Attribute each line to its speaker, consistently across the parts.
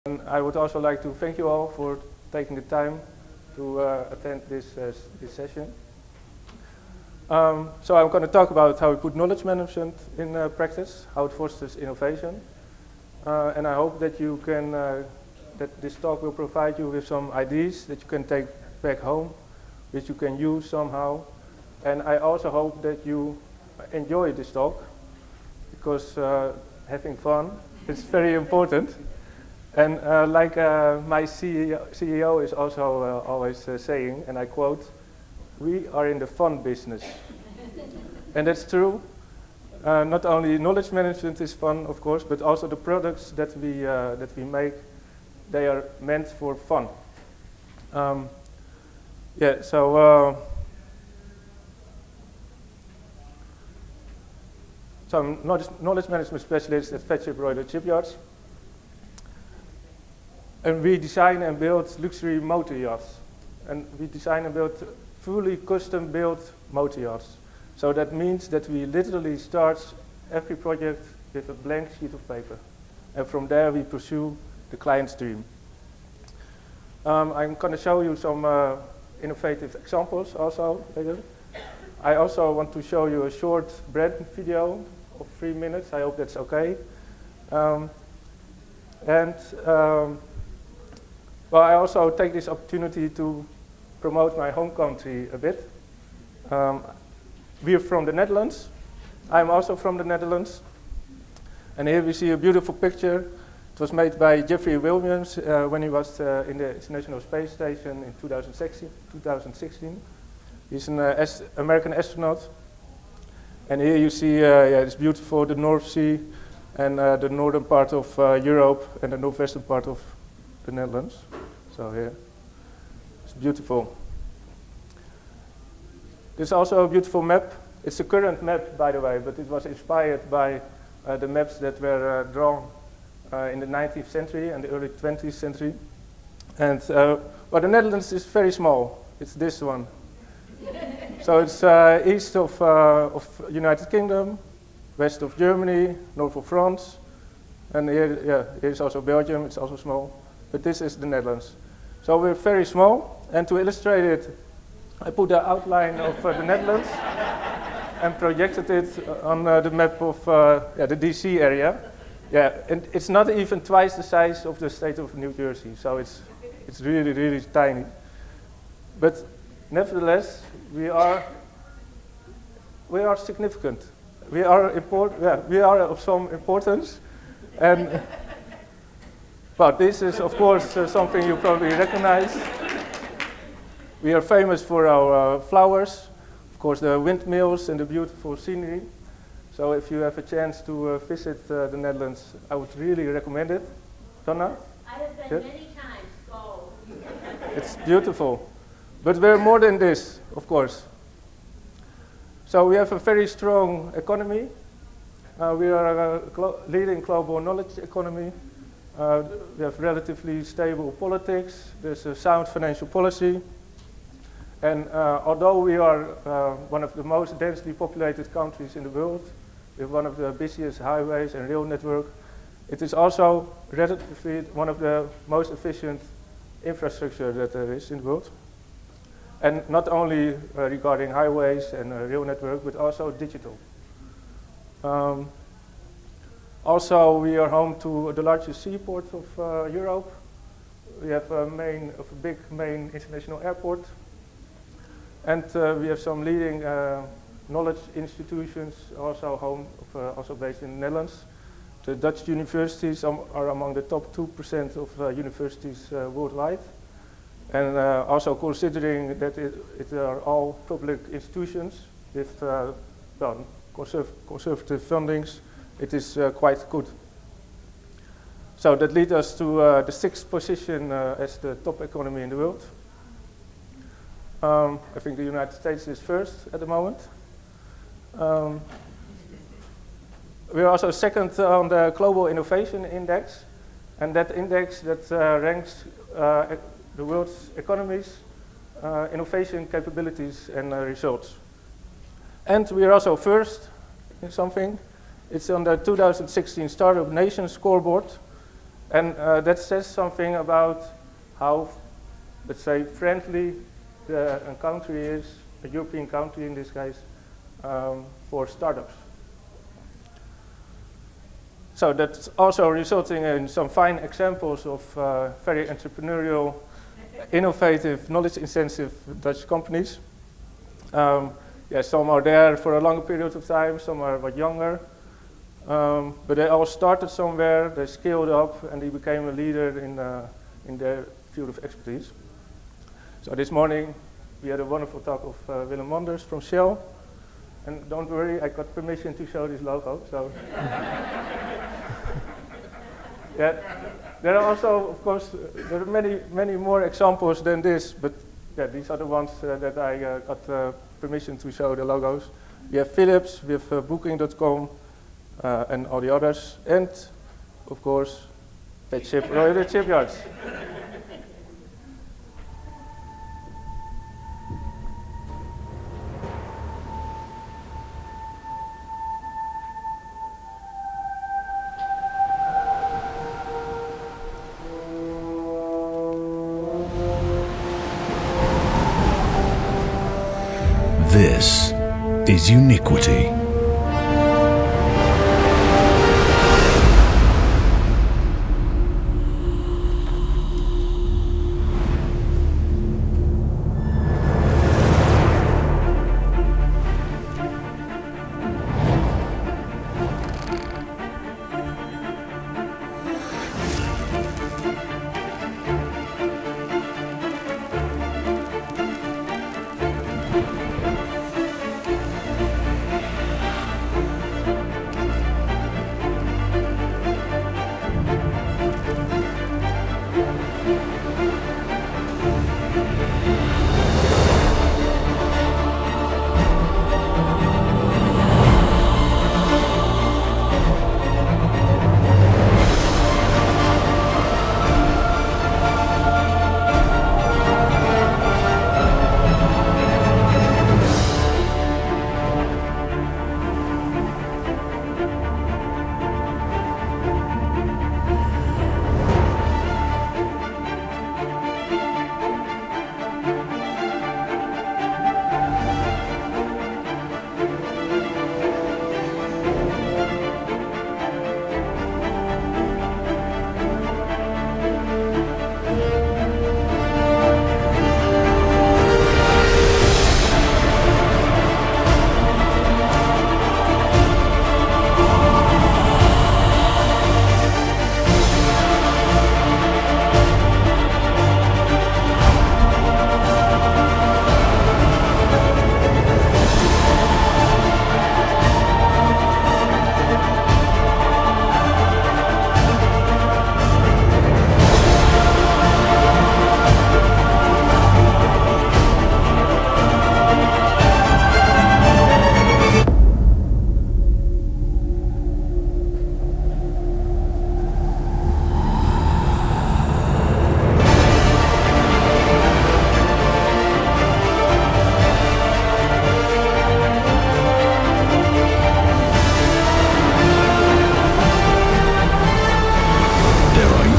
Speaker 1: And I would also like to thank you all for taking the time to attend this session. So I'm going to talk about how we put knowledge management in practice, how it fosters innovation. And I hope that you can, that this talk will provide you with some ideas that you can take back home, which you can use somehow. And I also hope that you enjoy this talk, because having fun is very important. And like my CEO is also always saying, and I quote, "We are in the fun business." And that's true. Not only knowledge management is fun, of course, but also the products that we make, they are meant for fun. Yeah, so I'm knowledge management specialist at Feadship Shipyards. And we design and build luxury motor yachts. And we design and build fully custom built motor yachts. So that means that we literally start every project with a blank sheet of paper. And from there we pursue the client's dream. I'm going to show you some innovative examples also later. I also want to show you a short brand video of 3 minutes. I hope that's okay. Well, I also take this opportunity to promote my home country a bit. We're from the Netherlands. I'm also from the Netherlands. And here we see a beautiful picture. It was made by Jeffrey Williams when he was in the International Space Station in 2016. He's an American astronaut. And here you see, it's beautiful, the North Sea and the northern part of Europe and the northwestern part of the Netherlands. So here, it's beautiful. This is also a beautiful map. It's a current map, by the way, but it was inspired by the maps that were drawn in the 19th century and the early 20th century. And well, the Netherlands is very small. It's this one. So it's east of United Kingdom, west of Germany, north of France, and here, yeah, here's also Belgium. It's also small, but this is the Netherlands. So we're very small, and to illustrate it, I put the outline of the Netherlands and projected it on the map of the DC area. Yeah, and it's not even twice the size of the state of New Jersey, so it's really, really tiny. But nevertheless, we are significant. We are important. Yeah, we are of some importance, and well, this is of course something you probably recognize. We are famous for our flowers, of course, the windmills and the beautiful scenery. So if you have a chance to visit the Netherlands, I would really recommend it. Donna?
Speaker 2: I have been many times. Go.
Speaker 1: It's beautiful. But we're more than this, of course. So we have a very strong economy. We are a leading global knowledge economy. We have relatively stable politics. There's a sound financial policy. And although we are one of the most densely populated countries in the world, with one of the busiest highways and rail network, it is also relatively one of the most efficient infrastructure that there is in the world. And not only regarding highways and rail network, but also digital. Also, we are home to the largest seaport of Europe. We have a big main international airport. And we have some leading knowledge institutions, also based in the Netherlands. The Dutch universities are among the top 2% of universities worldwide. And also considering that it are all public institutions with conservative fundings, it is quite good. So that leads us to the 6th position as the top economy in the world. I think the United States is first at the moment. We are also second on the Global Innovation Index, and that index that ranks the world's economies, innovation capabilities and results. And we are also first in something. It's on the 2016 Startup Nation scoreboard, And that says something about how, let's say, friendly a country is, a European country in this case, for startups. So that's also resulting in some fine examples of very entrepreneurial, innovative, knowledge-intensive Dutch companies. Yeah, some are there for a longer period of time, some are a bit younger. But they all started somewhere, they scaled up, and they became a leader in their field of expertise. So this morning, we had a wonderful talk of Willem Wanders from Shell. And don't worry, I got permission to show this logo. So yeah, there are also, of course, there are many more examples than this, but yeah, these are the ones that I got permission to show the logos. We have Philips, we have Booking.com, and all the others, and of course, Feadship, Royal Shipyards.
Speaker 3: This is Uniquity.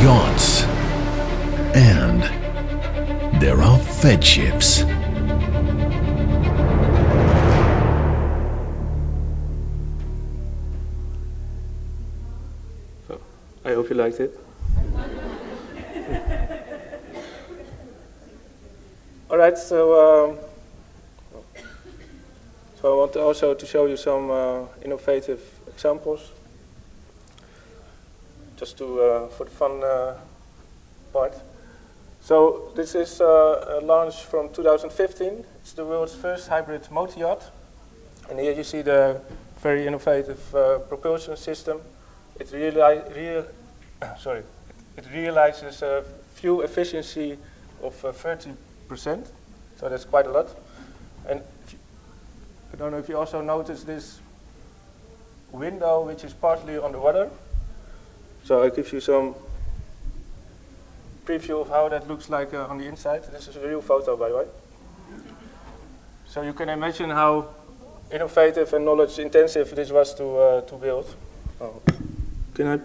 Speaker 3: Yachts, and there are Feadships.
Speaker 1: So, I hope you liked it. All right, so I want also to show you some innovative examples. Just to for the fun part. So this is a launch from 2015. It's the world's first hybrid motor yacht, and here you see the very innovative propulsion system. It realizes a fuel efficiency of 30%, so that's quite a lot. And I don't know if you also notice this window, which is partly on the water. So I give you some preview of how that looks like on the inside. This is a real photo, by the way. So you can imagine how innovative and knowledge intensive this was to build. Oh. Can I?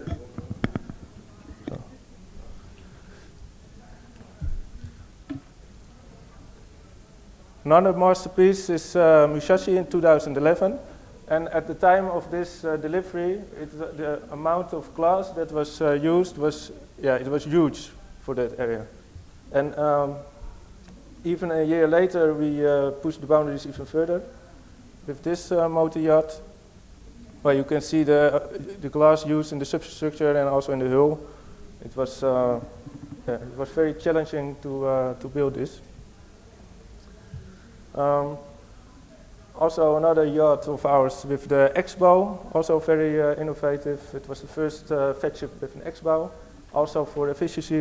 Speaker 1: Another masterpiece is Musashi in 2011. And at the time of this delivery, the amount of glass that was used was, it was huge for that area. And even a year later, we pushed the boundaries even further with this motor yacht, where you can see the glass used in the substructure and also in the hull. It was very challenging to build this. Also another yacht of ours with the X-bow, also very innovative. It was the first Feadship with an X-bow, also for efficiency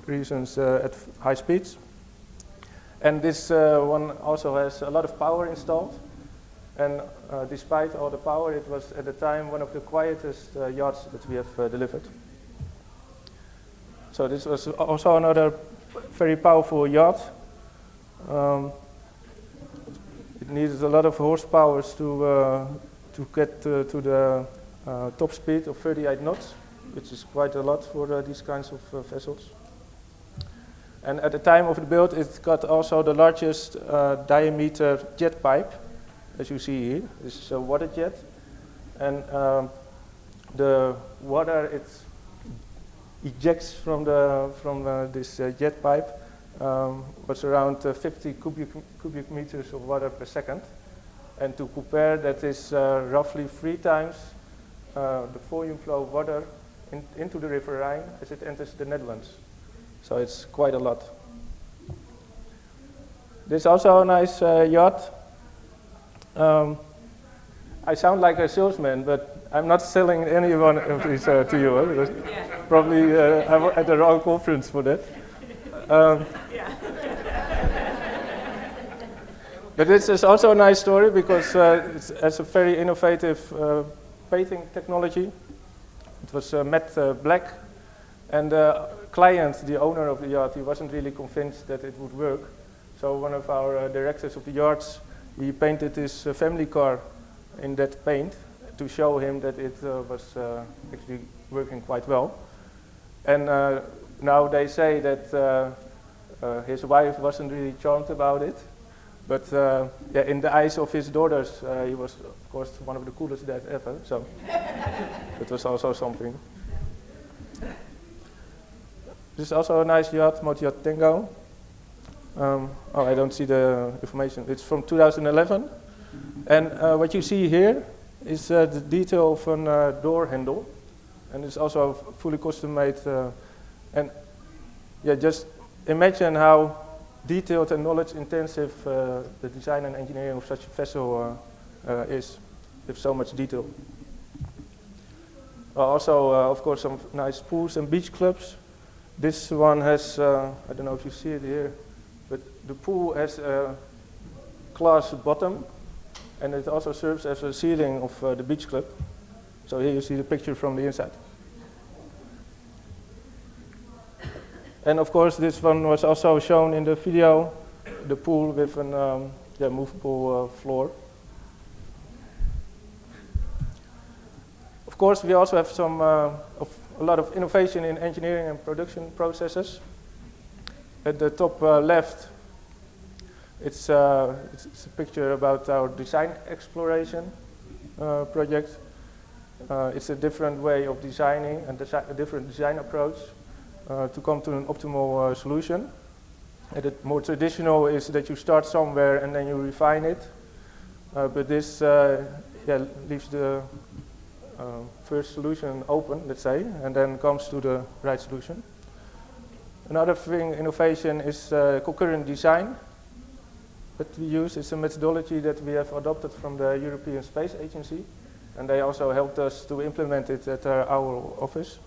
Speaker 1: reasons at high speeds. And this one also has a lot of power installed. And despite all the power, it was at the time one of the quietest yachts that we have delivered. So this was also another very powerful yacht. It needed a lot of horsepower to get to the top speed of 38 knots, which is quite a lot for these kinds of vessels. And at the time of the build, it got also the largest diameter jet pipe, as you see here. This is a water jet, and the water it ejects from this jet pipe was around 50 cubic meters of water per second. And to compare, that is roughly 3 times the volume flow of water into the River Rhine as it enters the Netherlands. So it's quite a lot. This is also a nice yacht. I sound like a salesman, but I'm not selling any one of these to you. Because probably I'm at the wrong conference for that. But this is also a nice story because it has a very innovative painting technology. It was matte black, and the client, the owner of the yacht, he wasn't really convinced that it would work. So one of our directors of the yards, he painted his family car in that paint to show him that it was actually working quite well. And now they say that his wife wasn't really charmed about it. But in the eyes of his daughters, he was, of course, one of the coolest dads ever. So it was also something. This is also a nice yacht, motor yacht Tango. I don't see the information. It's from 2011. And what you see here is the detail of a door handle. And it's also fully custom-made. Just imagine how detailed and knowledge-intensive the design and engineering of such a vessel is, with so much detail. Also, of course, some nice pools and beach clubs. This one has, I don't know if you see it here, but the pool has a glass bottom, and it also serves as a ceiling of the beach club. So here you see the picture from the inside. And of course, this one was also shown in the video, the pool with an movable floor. Of course, we also have a lot of innovation in engineering and production processes. At the top left, it's a picture about our design exploration project. It's a different way of designing and a different design approach to come to an optimal solution. And the more traditional is that you start somewhere and then you refine it. But this leaves the first solution open, let's say, and then comes to the right solution. Another thing, innovation, is concurrent design that we use. It's a methodology that we have adopted from the European Space Agency, and they also helped us to implement it at our office.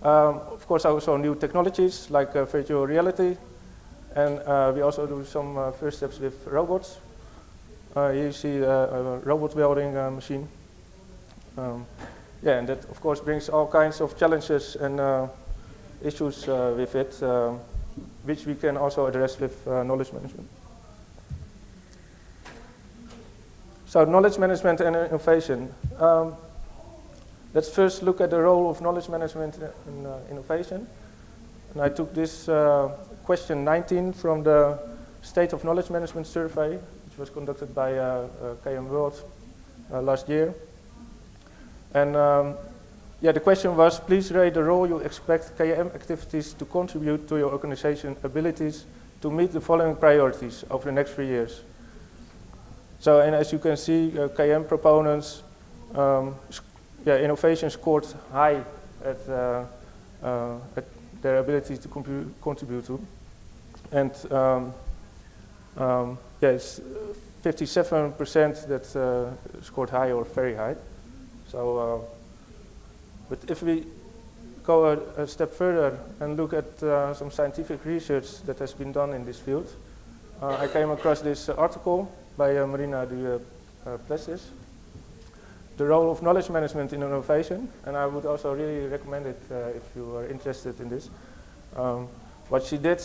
Speaker 1: Of course, also new technologies like virtual reality, and we also do some first steps with robots. Here you see a robot welding machine. And that of course brings all kinds of challenges and issues with it, which we can also address with knowledge management. So knowledge management and innovation. Let's first look at the role of knowledge management in innovation. And I took this question 19 from the State of Knowledge Management Survey, which was conducted by KM World last year. And the question was, please rate the role you expect KM activities to contribute to your organization abilities to meet the following priorities over the next 3 years. So, and as you can see, KM proponents, innovation scored high at their ability to contribute to. And it's 57% that scored high or very high. So, but if we go a step further and look at some scientific research that has been done in this field, I came across this article by Marina de Plessis, The Role of Knowledge Management in Innovation, and I would also really recommend it if you are interested in this. What she did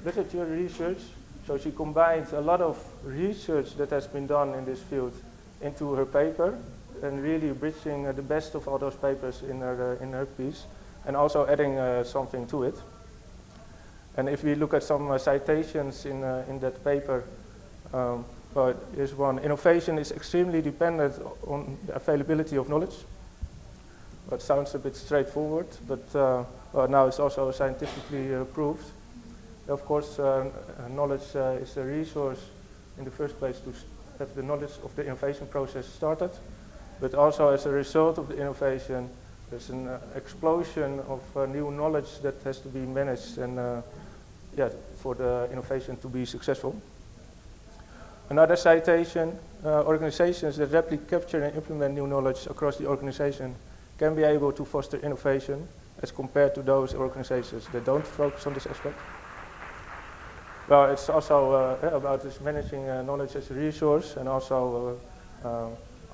Speaker 1: literature research, so she combined a lot of research that has been done in this field into her paper, and really bridging the best of all those papers in her piece, and also adding something to it. And if we look at some citations in that paper, well, here's one. Innovation is extremely dependent on the availability of knowledge. That sounds a bit straightforward, but well, now it's also scientifically proved. Of course, knowledge is a resource in the first place to have the knowledge of the innovation process started, but also as a result of the innovation, there's an explosion of new knowledge that has to be managed and for the innovation to be successful. Another citation, organizations that rapidly capture and implement new knowledge across the organization can be able to foster innovation as compared to those organizations that don't focus on this aspect. Well, it's also about this managing knowledge as a resource, and also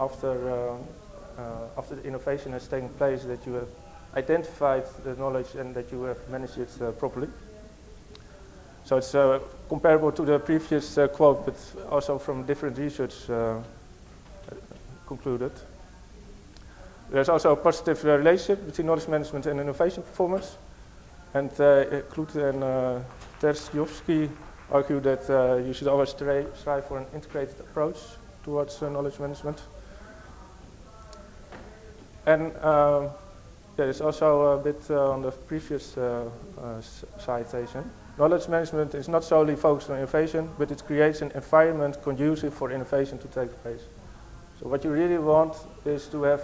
Speaker 1: after the innovation has taken place, that you have identified the knowledge and that you have managed it properly. So it's comparable to the previous quote, but also from different research concluded. There's also a positive relationship between knowledge management and innovation performance. And Kloet and Terzjovski argue that you should always strive for an integrated approach towards knowledge management. And there's also a bit on the previous citation. Knowledge management is not solely focused on innovation, but it creates an environment conducive for innovation to take place. So what you really want is to have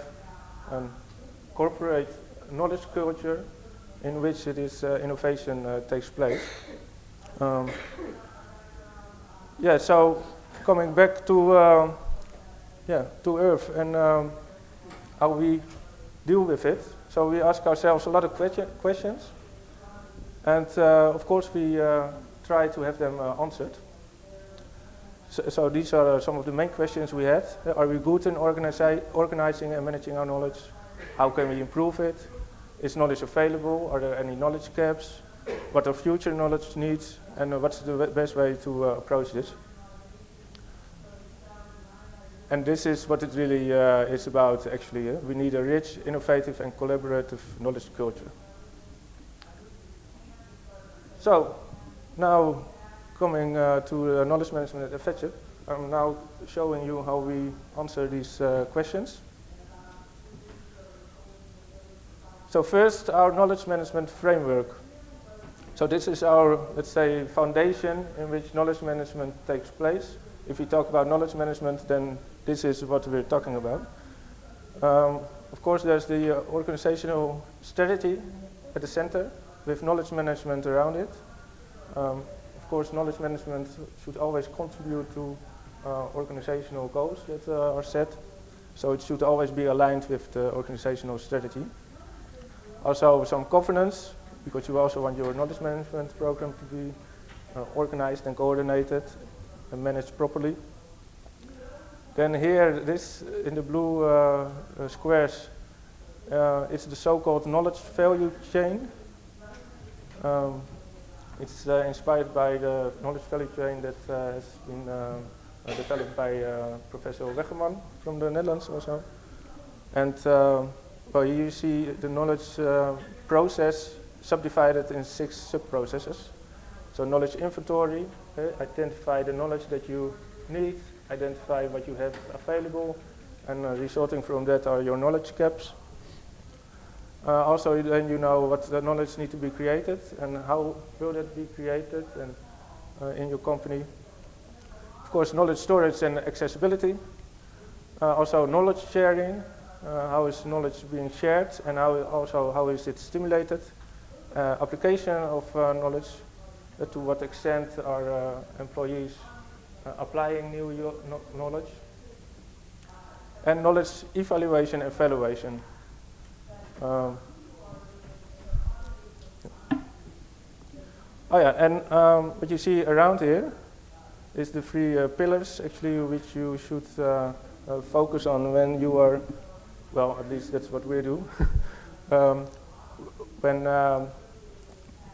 Speaker 1: a corporate knowledge culture in which it is innovation takes place. So coming back to Earth and how we deal with it. So we ask ourselves a lot of questions. And of course, we try to have them answered. So these are some of the main questions we had. Are we good in organizing and managing our knowledge? How can we improve it? Is knowledge available? Are there any knowledge gaps? What are future knowledge needs? And what's the best way to approach this? And this is what it really is about, actually. We need a rich, innovative, and collaborative knowledge culture. So, now coming to knowledge management at Feadship, I'm now showing you how we answer these questions. So first, our knowledge management framework. So this is our, let's say, foundation in which knowledge management takes place. If we talk about knowledge management, then this is what we're talking about. Of course, there's the organizational strategy at the center, with knowledge management around it. Of course, knowledge management should always contribute to organizational goals that are set. So it should always be aligned with the organizational strategy. Also some governance, because you also want your knowledge management program to be organized and coordinated and managed properly. Then here, this in the blue squares, it's the so-called knowledge value chain. It's inspired by the knowledge value chain that has been developed by Professor Weggeman from the Netherlands also. And well, here you see the knowledge process subdivided in 6 sub-processes. So knowledge inventory, identify the knowledge that you need, identify what you have available, and resulting from that are your knowledge gaps. Also, then you know what the knowledge needs to be created and how will that be created and in your company. Of course, knowledge storage and accessibility. Also, knowledge sharing. How is knowledge being shared and how is it stimulated? Application of knowledge. To what extent are employees applying new knowledge? And knowledge evaluation and evaluation. What you see around here is the three pillars actually which you should focus on when you are, well, at least that's what we do.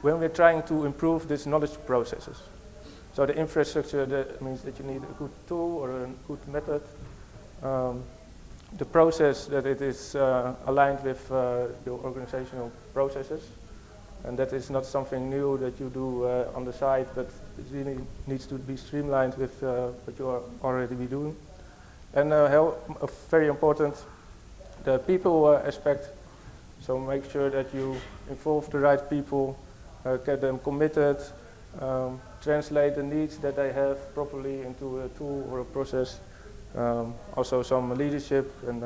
Speaker 1: When we're trying to improve these knowledge processes. So the infrastructure, that means that you need a good tool or a good method. The process, that it is aligned with your organizational processes. And that is not something new that you do on the side, but it really needs to be streamlined with what you are already be doing. And very important, the people aspect. So make sure that you involve the right people, get them committed, translate the needs that they have properly into a tool or a process. Also some leadership and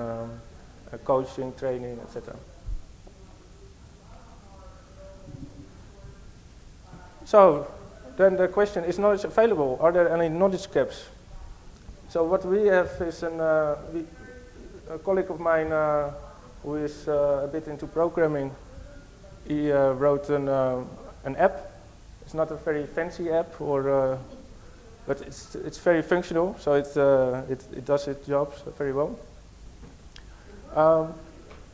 Speaker 1: coaching, training, etc. So then the question, is knowledge available? Are there any knowledge gaps? So what we have is a colleague of mine who is a bit into programming. He wrote an app. It's not a very fancy app, but it's very functional, so it does its job very well.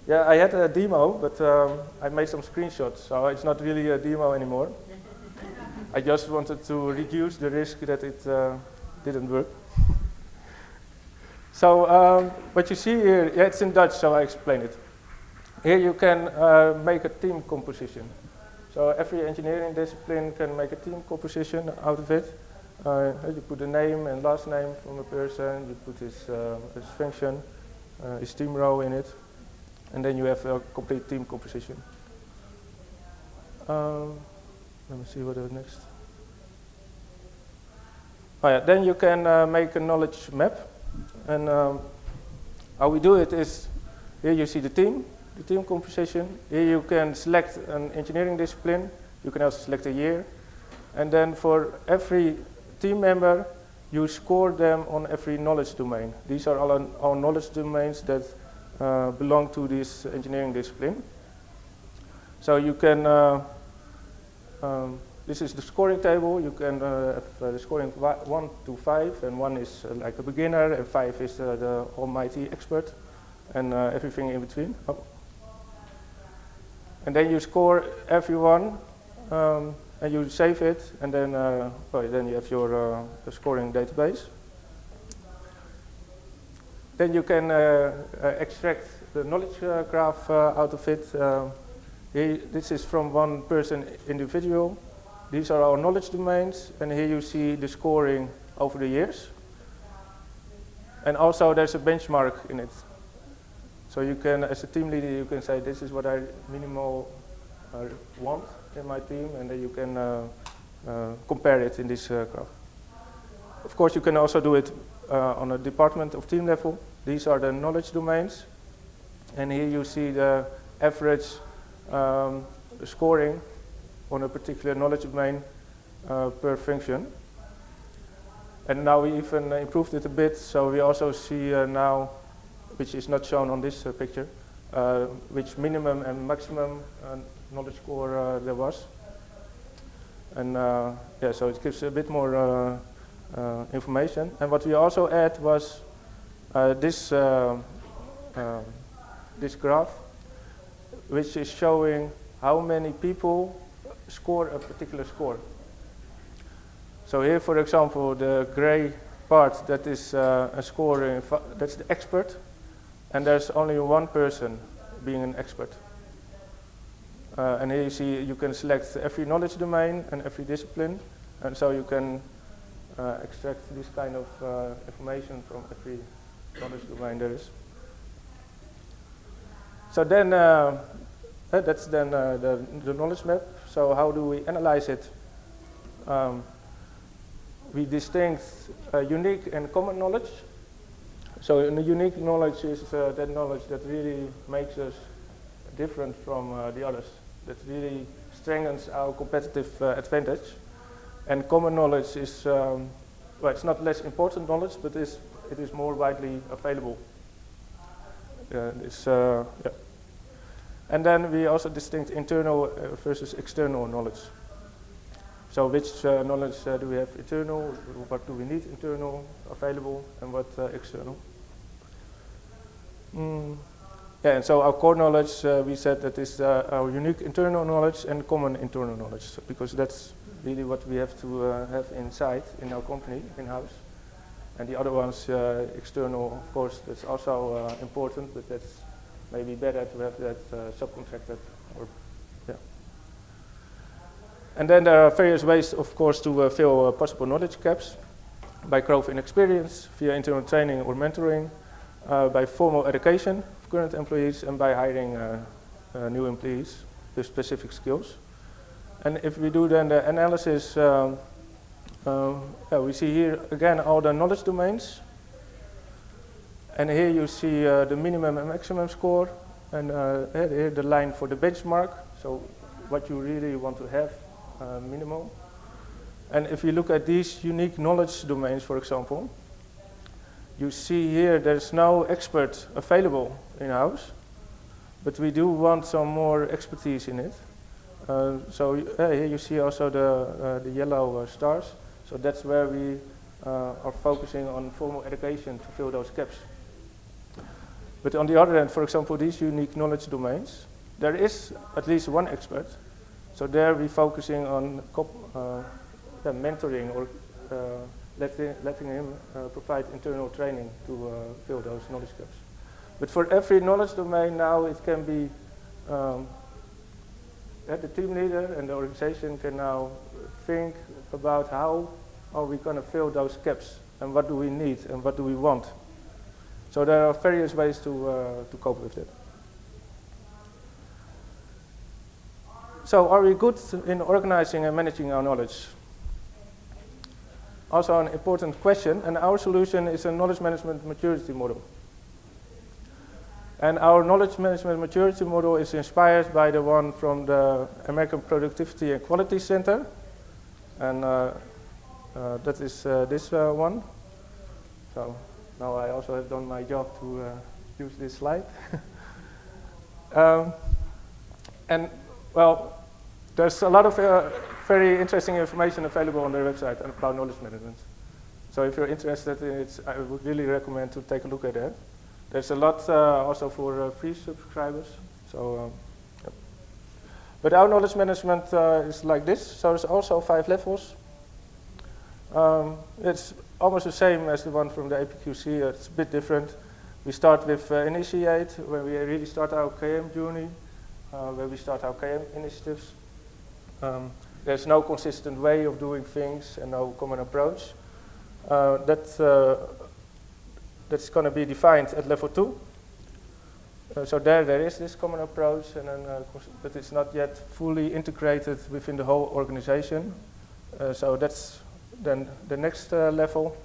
Speaker 1: Yeah, I had a demo, but I made some screenshots, so it's not really a demo anymore. I just wanted to reduce the risk that it didn't work. So what you see here, yeah, it's in Dutch, so I explain it. Here you can make a team composition. So every engineering discipline can make a team composition out of it. You put the name and last name from a person, you put his function, his team role in it, and then you have a complete team composition. Let me see what is next. Oh yeah, then you can make a knowledge map. And how we do it is, here you see the team composition. Here you can select an engineering discipline. You can also select a year. And then for every team member, you score them on every knowledge domain. These are all knowledge domains that belong to this engineering discipline. So you can, this is the scoring table. You can have the scoring 1 to 5, and 1 is like a beginner, and 5 is the almighty expert, and everything in between. Oh. And then you score everyone, and you save it, and then then you have your scoring database. Then you can extract the knowledge graph out of it. This is from one person individual. These are our knowledge domains, and here you see the scoring over the years. And also there's a benchmark in it. So you can, as a team leader, you can say, this is what I minimal want in my team, and then you can compare it in this graph. Of course, you can also do it on a department of team level. These are the knowledge domains. And here you see the average scoring on a particular knowledge domain per function. And now we even improved it a bit, so we also see now, which is not shown on this picture, which minimum and maximum knowledge score there was. And yeah, so it gives a bit more information. And what we also add was this graph, which is showing how many people score a particular score. So here, for example, the gray part, that is a score, that's the expert, and there's only one person being an expert. And here you see you can select every knowledge domain and every discipline, and so you can extract this kind of information from every knowledge domain there is. So then that's then the knowledge map. So how do we analyze it? We distinct unique and common knowledge. So a unique knowledge is that knowledge that really makes us different from the others, that really strengthens our competitive advantage. And common knowledge is, well, it's not less important knowledge, but it is more widely available. Yeah. And then we also distinct internal versus external knowledge. So which knowledge do we have internal, what do we need internal, available, and what external? Yeah, and so our core knowledge, we said that is our unique internal knowledge and common internal knowledge, because that's really what we have to have inside in our company, in-house. And the other ones, external, of course, that's also important, but that's maybe better to have that subcontracted. Or, yeah. And then there are various ways, of course, to fill possible knowledge gaps, by growth in experience, via internal training or mentoring, by formal education of current employees, and by hiring new employees with specific skills. And if we do then the analysis, we see here again all the knowledge domains. And here you see the minimum and maximum score, and here the line for the benchmark, so what you really want to have minimal. And if you look at these unique knowledge domains, for example, you see here there's no expert available in-house, but we do want some more expertise in it. So here you see also the yellow stars. So that's where we are focusing on formal education to fill those gaps. But on the other hand, for example, these unique knowledge domains, there is at least one expert. So there we're focusing on mentoring or letting him provide internal training to fill those knowledge gaps. But for every knowledge domain now, it can be the team leader and the organization can now think about how are we going to fill those gaps, and what do we need, and what do we want. So there are various ways to cope with it. So are we good in organizing and managing our knowledge? Also an important question, and our solution is a knowledge management maturity model. And our knowledge management maturity model is inspired by the one from the American Productivity and Quality Center. And that is this one. So now I also have done my job to use this slide. And well, there's a lot of very interesting information available on their website about knowledge management. So if you're interested in it, I would really recommend to take a look at that. There's a lot also for free subscribers. So, yep. But our knowledge management is like this. So there's also 5 levels. It's almost the same as the one from the APQC. It's a bit different. We start with initiate, where we really start our KM journey, where we start our KM initiatives. There's no consistent way of doing things and no common approach. That's going to be defined at level 2. So there is this common approach, and then, but it's not yet fully integrated within the whole organization. So that's then the next level,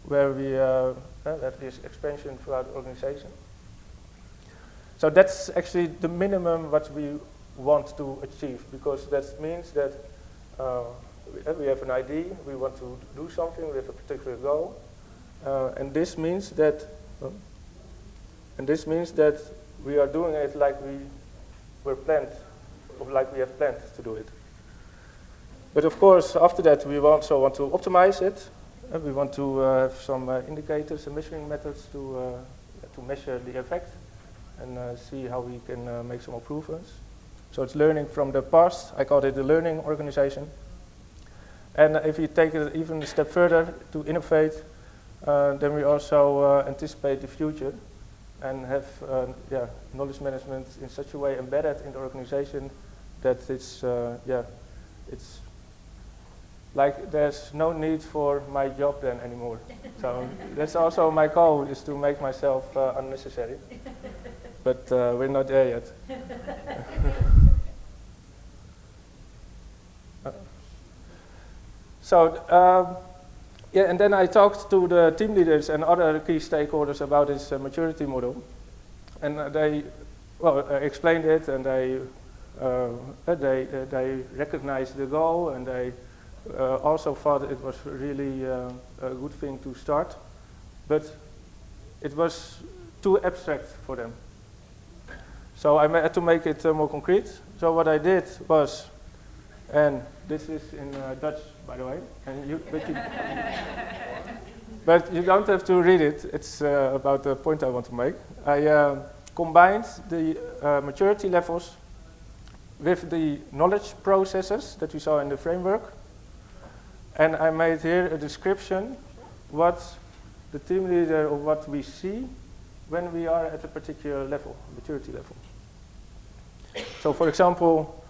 Speaker 1: where we have this expansion throughout the organization. So that's actually the minimum what we want to achieve, because that means that we have an idea, we want to do something with a particular goal, and this means that we are doing it like we were planned, or like we have planned to do it. But of course, after that, we also want to optimize it. We want to have some indicators and measuring methods to measure the effect and see how we can make some improvements. So it's learning from the past. I call it the learning organization. And if you take it even a step further to innovate, then we also anticipate the future and have knowledge management in such a way embedded in the organization that it's like there's no need for my job then anymore. So that's also my goal, is to make myself unnecessary. But we're not there yet. And then I talked to the team leaders and other key stakeholders about this maturity model, and they explained it, and they recognized the goal, and they also thought it was really a good thing to start, but it was too abstract for them. So I had to make it more concrete. So what I did was, and this is in Dutch, by the way, and but you don't have to read it. It's about the point I want to make. I combined the maturity levels with the knowledge processes that we saw in the framework, and I made here a description what the team leader, or what we see when we are at a particular level, maturity level. So for example,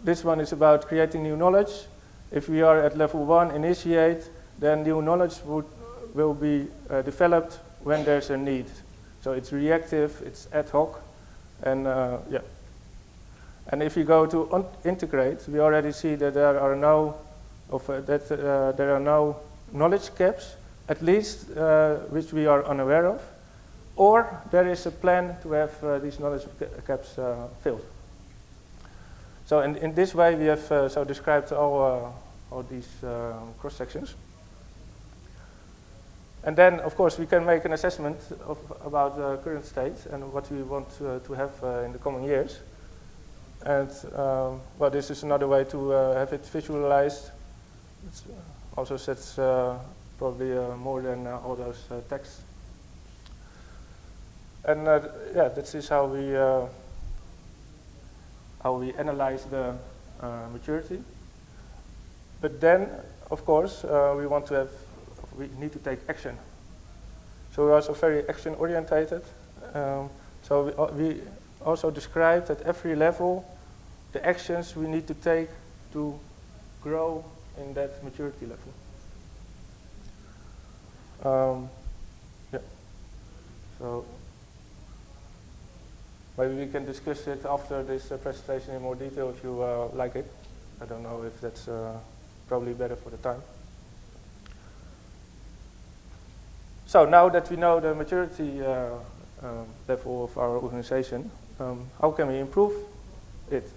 Speaker 1: this one is about creating new knowledge. If we are at level 1, initiate, then new knowledge will be developed when there's a need. So it's reactive, it's ad hoc, and And if you go to integrate, we already see that there are no knowledge gaps, at least which we are unaware of, or there is a plan to have these knowledge gaps filled. So in this way, we have described all these cross sections. And then, of course, we can make an assessment about the current state and what we want to have in the coming years. And this is another way to have it visualized. It also sets probably more than all those texts. And this is how we analyze the maturity. But then, of course, we need to take action. So we're also very action-orientated. So we also described at every level the actions we need to take to grow in that maturity level. So maybe we can discuss it after this presentation in more detail if you like it. I don't know if that's probably better for the time. So now that we know the maturity level of our organization, how can we improve it?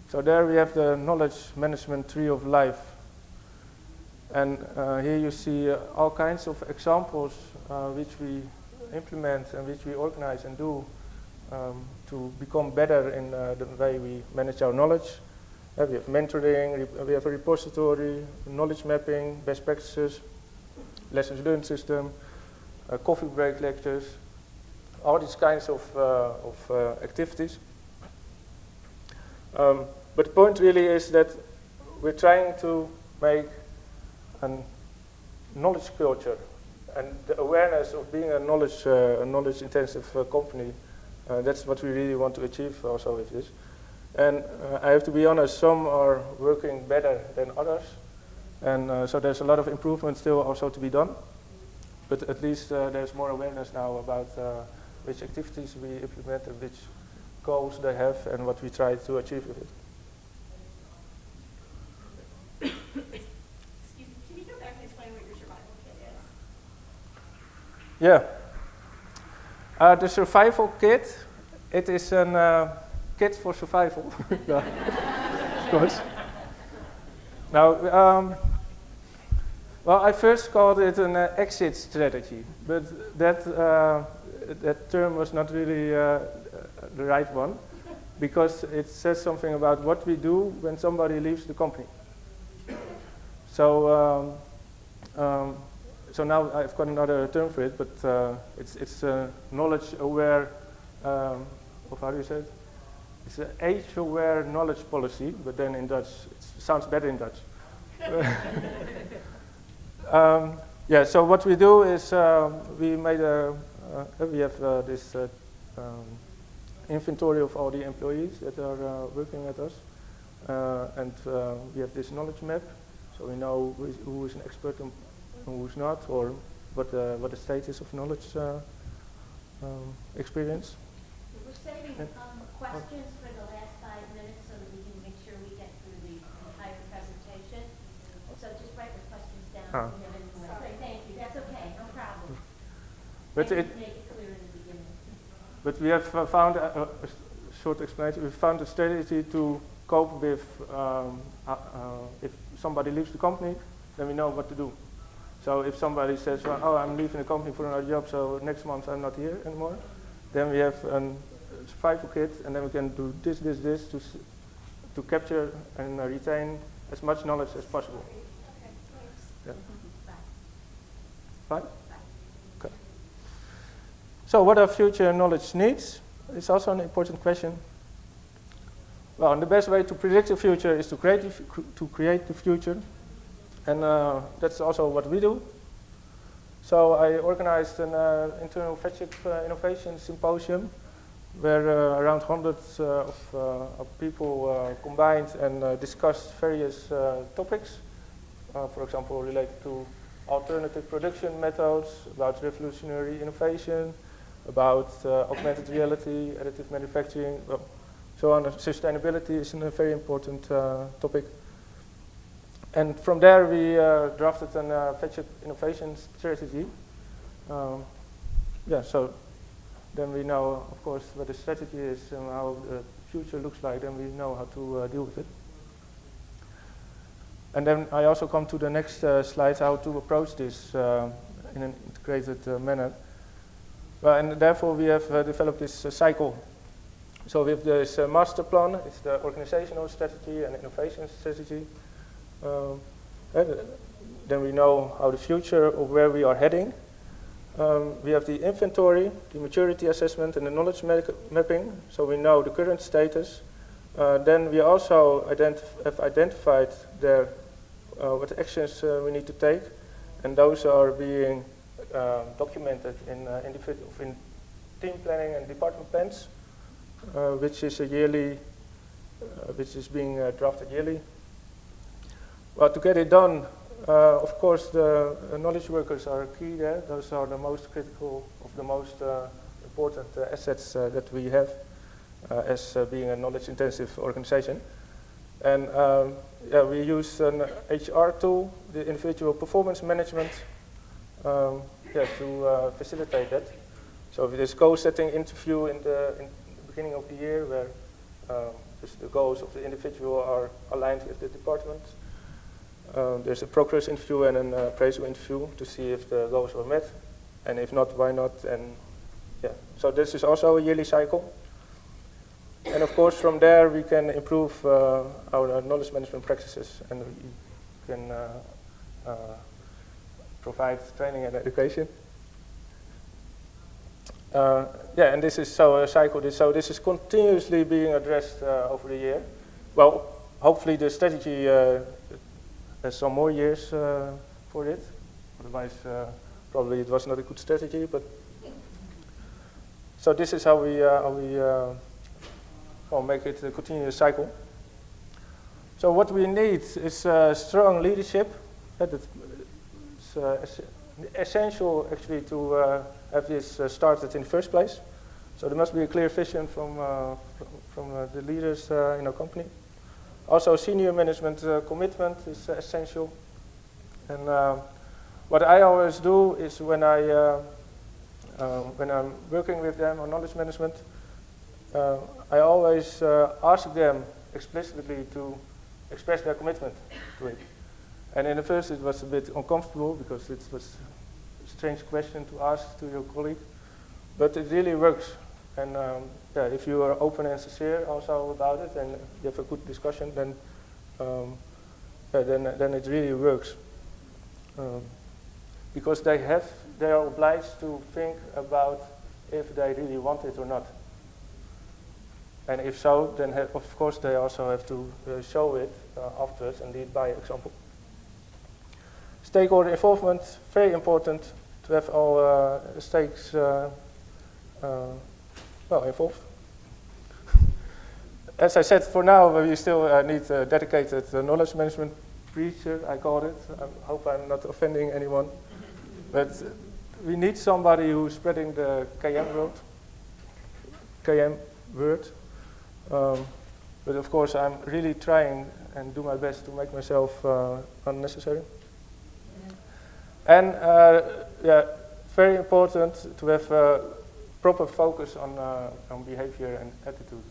Speaker 1: So there we have the knowledge management tree of life. And here you see all kinds of examples which we implement and which we organize and do to become better in the way we manage our knowledge. We have mentoring, we have a repository, knowledge mapping, best practices, lessons learned system, coffee break lectures, all these kinds of activities. But the point really is that we're trying to make a knowledge culture, and the awareness of being a knowledge-intensive company. That's what we really want to achieve also with this. And I have to be honest, some are working better than others. And so there's a lot of improvement still also to be done. But at least there's more awareness now about which activities we implement and which goals they have and what we try to achieve with it.
Speaker 4: Excuse me, can you go back and explain what your survival kit is?
Speaker 1: Yeah. The survival kit, it is a kit for survival. No, of course. Now, well, I first called it an exit strategy, but that term was not really the right one, because it says something about what we do when somebody leaves the company. So, so now I've got another term for it, but it's knowledge-aware. How do you say it? It's an age-aware knowledge policy, but then in Dutch, it sounds better in Dutch. So what we do is we have this inventory of all the employees that are working at us. And we have this knowledge map, so we know who is an expert and who is not, or what the status of knowledge experience.
Speaker 2: We're saving questions for the last 5 minutes so that we can make sure we get through the entire presentation. So just write the questions down. If you have anything else. Sorry, thank you. That's okay. No problem.
Speaker 1: But
Speaker 2: Maybe
Speaker 1: it,
Speaker 2: make it clear in the beginning.
Speaker 1: but we have found a short explanation. We found a strategy to cope with if somebody leaves the company, then we know what to do. So if somebody says, well, oh, I'm leaving the company for another job, so next month I'm not here anymore, then we have a survival kit, and then we can do this to capture and retain as much knowledge as possible.
Speaker 4: Okay, thanks.
Speaker 1: Yeah.
Speaker 2: Bye.
Speaker 1: Fine? Okay. So what are future knowledge needs? It's also an important question. Well, the best way to predict the future is to create the future. And that's also what we do. So I organized an internal Feadship innovation symposium where around 100 of people combined and discussed various topics. For example, related to alternative production methods, about revolutionary innovation, about augmented reality, additive manufacturing, well, so on. Sustainability is a very important topic. And from there we drafted a Feadship innovation strategy. So then we know, of course, what the strategy is and how the future looks like, and we know how to deal with it. And then I also come to the next slide, how to approach this in an integrated manner. Well, and therefore we have developed this cycle. So with this master plan, it's the organizational strategy and innovation strategy. Then we know how the future of where we are heading. We have the inventory, the maturity assessment, and the knowledge mapping. So we know the current status. Then we also have identified what actions we need to take, and those are being documented in team planning and department plans, which is which is being drafted yearly. Well, to get it done, of course, the knowledge workers are key there. Those are the most critical of the most important assets that we have as being a knowledge-intensive organization. And we use an HR tool, the individual performance management, to facilitate that. So this goal-setting interview in the beginning of the year, where the goals of the individual are aligned with the department. There's a progress interview and an appraisal interview to see if the goals were met, and if not, why not? And so this is also a yearly cycle. And of course, from there we can improve our knowledge management practices, and we can provide training and education. And this is a cycle. So this is continuously being addressed over the year. Well, hopefully the strategy has some more years for it. Otherwise, probably it was not a good strategy. But so this is how we make it a continuous cycle. So what we need is strong leadership. It's essential actually to have this started in the first place. So there must be a clear vision from the leaders in our company. Also, senior management commitment is essential. And what I always do is when I'm working with them on knowledge management, I always ask them explicitly to express their commitment to it. And in the first it was a bit uncomfortable because it was a strange question to ask to your colleague, but it really works. And if you are open and sincere also about it, and you have a good discussion, then then it really works. Because they are obliged to think about if they really want it or not. And if so, then of course they also have to show it afterwards and lead by example. Stakeholder involvement, very important to have all stakes involved. as I said, for now we still need a dedicated knowledge management preacher, I call it. I hope I'm not offending anyone. But we need somebody who's spreading the KM word. But of course I'm really trying and do my best to make myself unnecessary. And yeah, very important to have proper focus on behavior and attitude.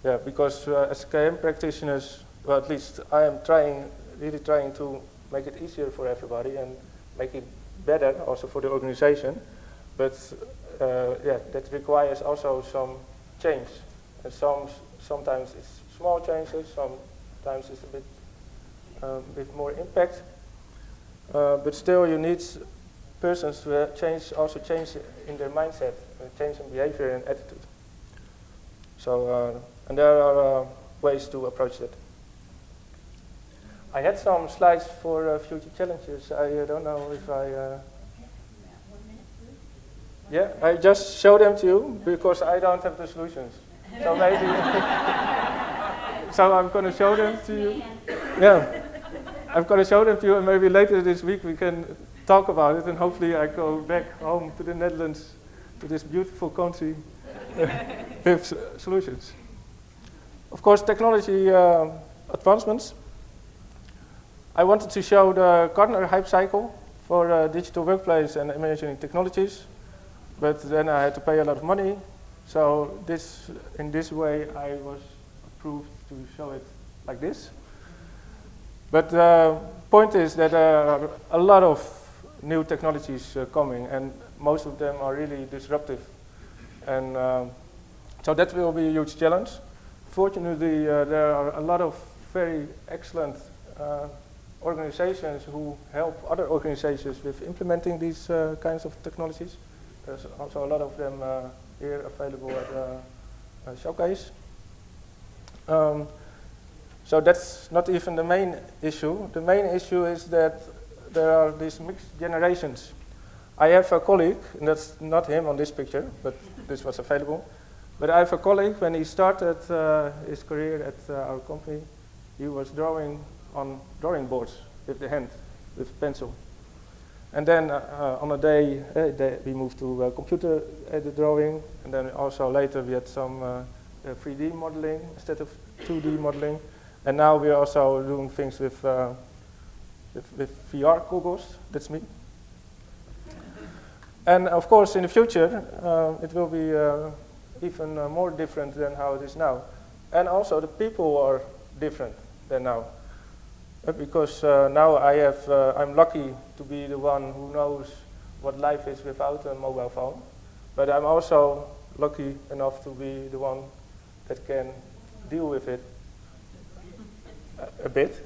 Speaker 1: Yeah, because as KM practitioners, well, at least I am really trying to make it easier for everybody and make it better also for the organization. But yeah, that requires also some change. And sometimes it's small changes, sometimes it's a bit more impact. But still, you need persons to change in their mindset, change in behavior and attitude. So, and there are ways to approach that. I had some slides for future challenges. I don't know if I... yeah, I just show them to you because I don't have the solutions. So maybe... so I'm going to show them to you. Yeah. I'm going to show them to you, and maybe later this week we can talk about it, and hopefully I go back home to the Netherlands, to this beautiful country, with solutions. Of course, technology advancements. I wanted to show the Gartner hype cycle for digital workplace and imagining technologies, but then I had to pay a lot of money, so in this way I was approved to show it like this. But the point is that there are a lot of new technologies coming, and most of them are really disruptive. And so that will be a huge challenge. Fortunately, there are a lot of very excellent organizations who help other organizations with implementing these kinds of technologies. There's also a lot of them here available at Showcase. So that's not even the main issue. The main issue is that there are these mixed generations. I have a colleague, and that's not him on this picture, but this was available. But I have a colleague, when he started his career at our company, he was drawing on drawing boards with the hand, with pencil. And then on a day, we moved to computer drawing, and then also later we had some 3D modeling instead of 2D modeling. And now we're also doing things with VR goggles. That's me. And of course, in the future, it will be even more different than how it is now. And also, the people are different than now. Because now I'm lucky to be the one who knows what life is without a mobile phone. But I'm also lucky enough to be the one that can deal with it a bit.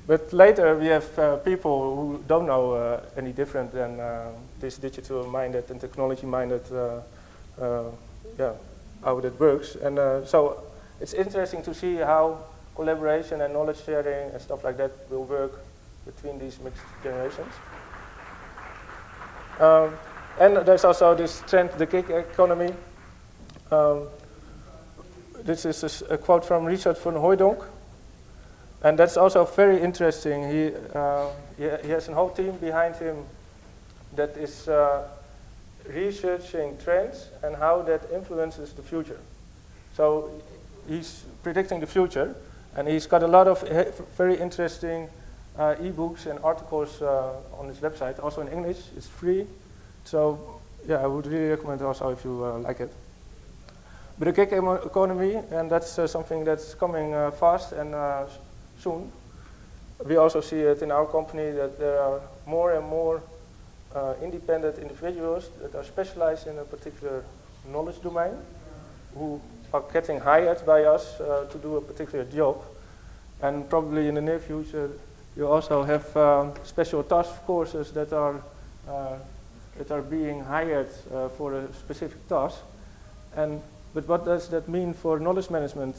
Speaker 1: But later we have people who don't know any different than this digital-minded and technology-minded, yeah, how that works. And so it's interesting to see how collaboration and knowledge sharing and stuff like that will work between these mixed generations. And there's also this trend, the gig economy. This is a quote from Richard van Hooijdonk, and that's also very interesting. He has a whole team behind him that is researching trends and how that influences the future. So he's predicting the future, and he's got a lot of very interesting e-books and articles on his website, also in English. It's free, so yeah, I would really recommend also if you like it. But the gig economy, and that's something that's coming fast and soon. We also see it in our company that there are more and more independent individuals that are specialized in a particular knowledge domain, who are getting hired by us to do a particular job. And probably in the near future, you also have special task forces that are being hired for a specific task. But what does that mean for knowledge management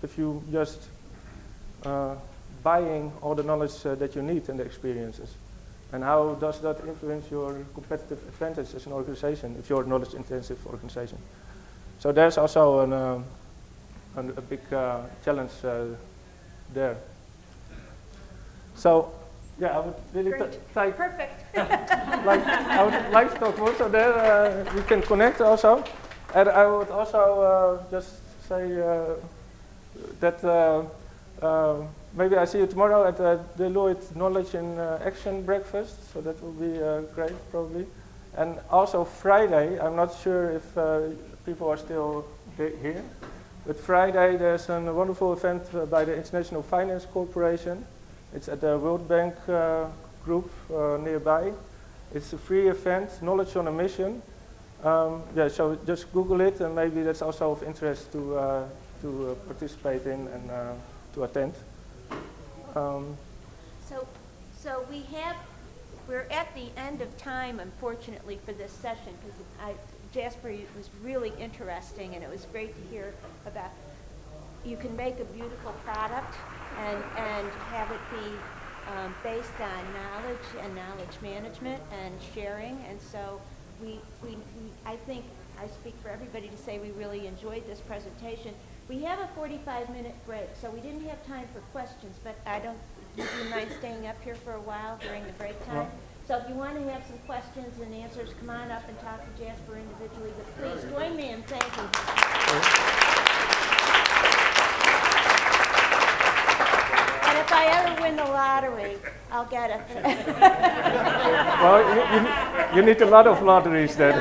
Speaker 1: if you just buying all the knowledge that you need and the experiences? And how does that influence your competitive advantage as an organization if you're a knowledge-intensive organization? So there's also a big challenge there. So, yeah, I would really
Speaker 2: Perfect.
Speaker 1: I would like to talk more, so there we can connect also. And I would also just say that maybe I see you tomorrow at the Deloitte Knowledge in Action breakfast, so that will be great probably. And also Friday, I'm not sure if people are still here, but Friday there's a wonderful event by the International Finance Corporation. It's at the World Bank group nearby. It's a free event, Knowledge on a Mission. Yeah, so just Google it, and maybe that's also of interest to participate in and to attend.
Speaker 2: So we're at the end of time, unfortunately, for this session, because Jasper, it was really interesting, and it was great to hear about you can make a beautiful product and have it be based on knowledge and knowledge management and sharing. And so I think I speak for everybody to say we really enjoyed this presentation. We have a 45-minute break, so we didn't have time for questions, but would you mind staying up here for a while during the break time? So if you want to have some questions and answers, come on up and talk to Jasper individually, but please join me in thanking him. And if I ever win the lottery, I'll get it.
Speaker 1: Well, you need a lot of lotteries then.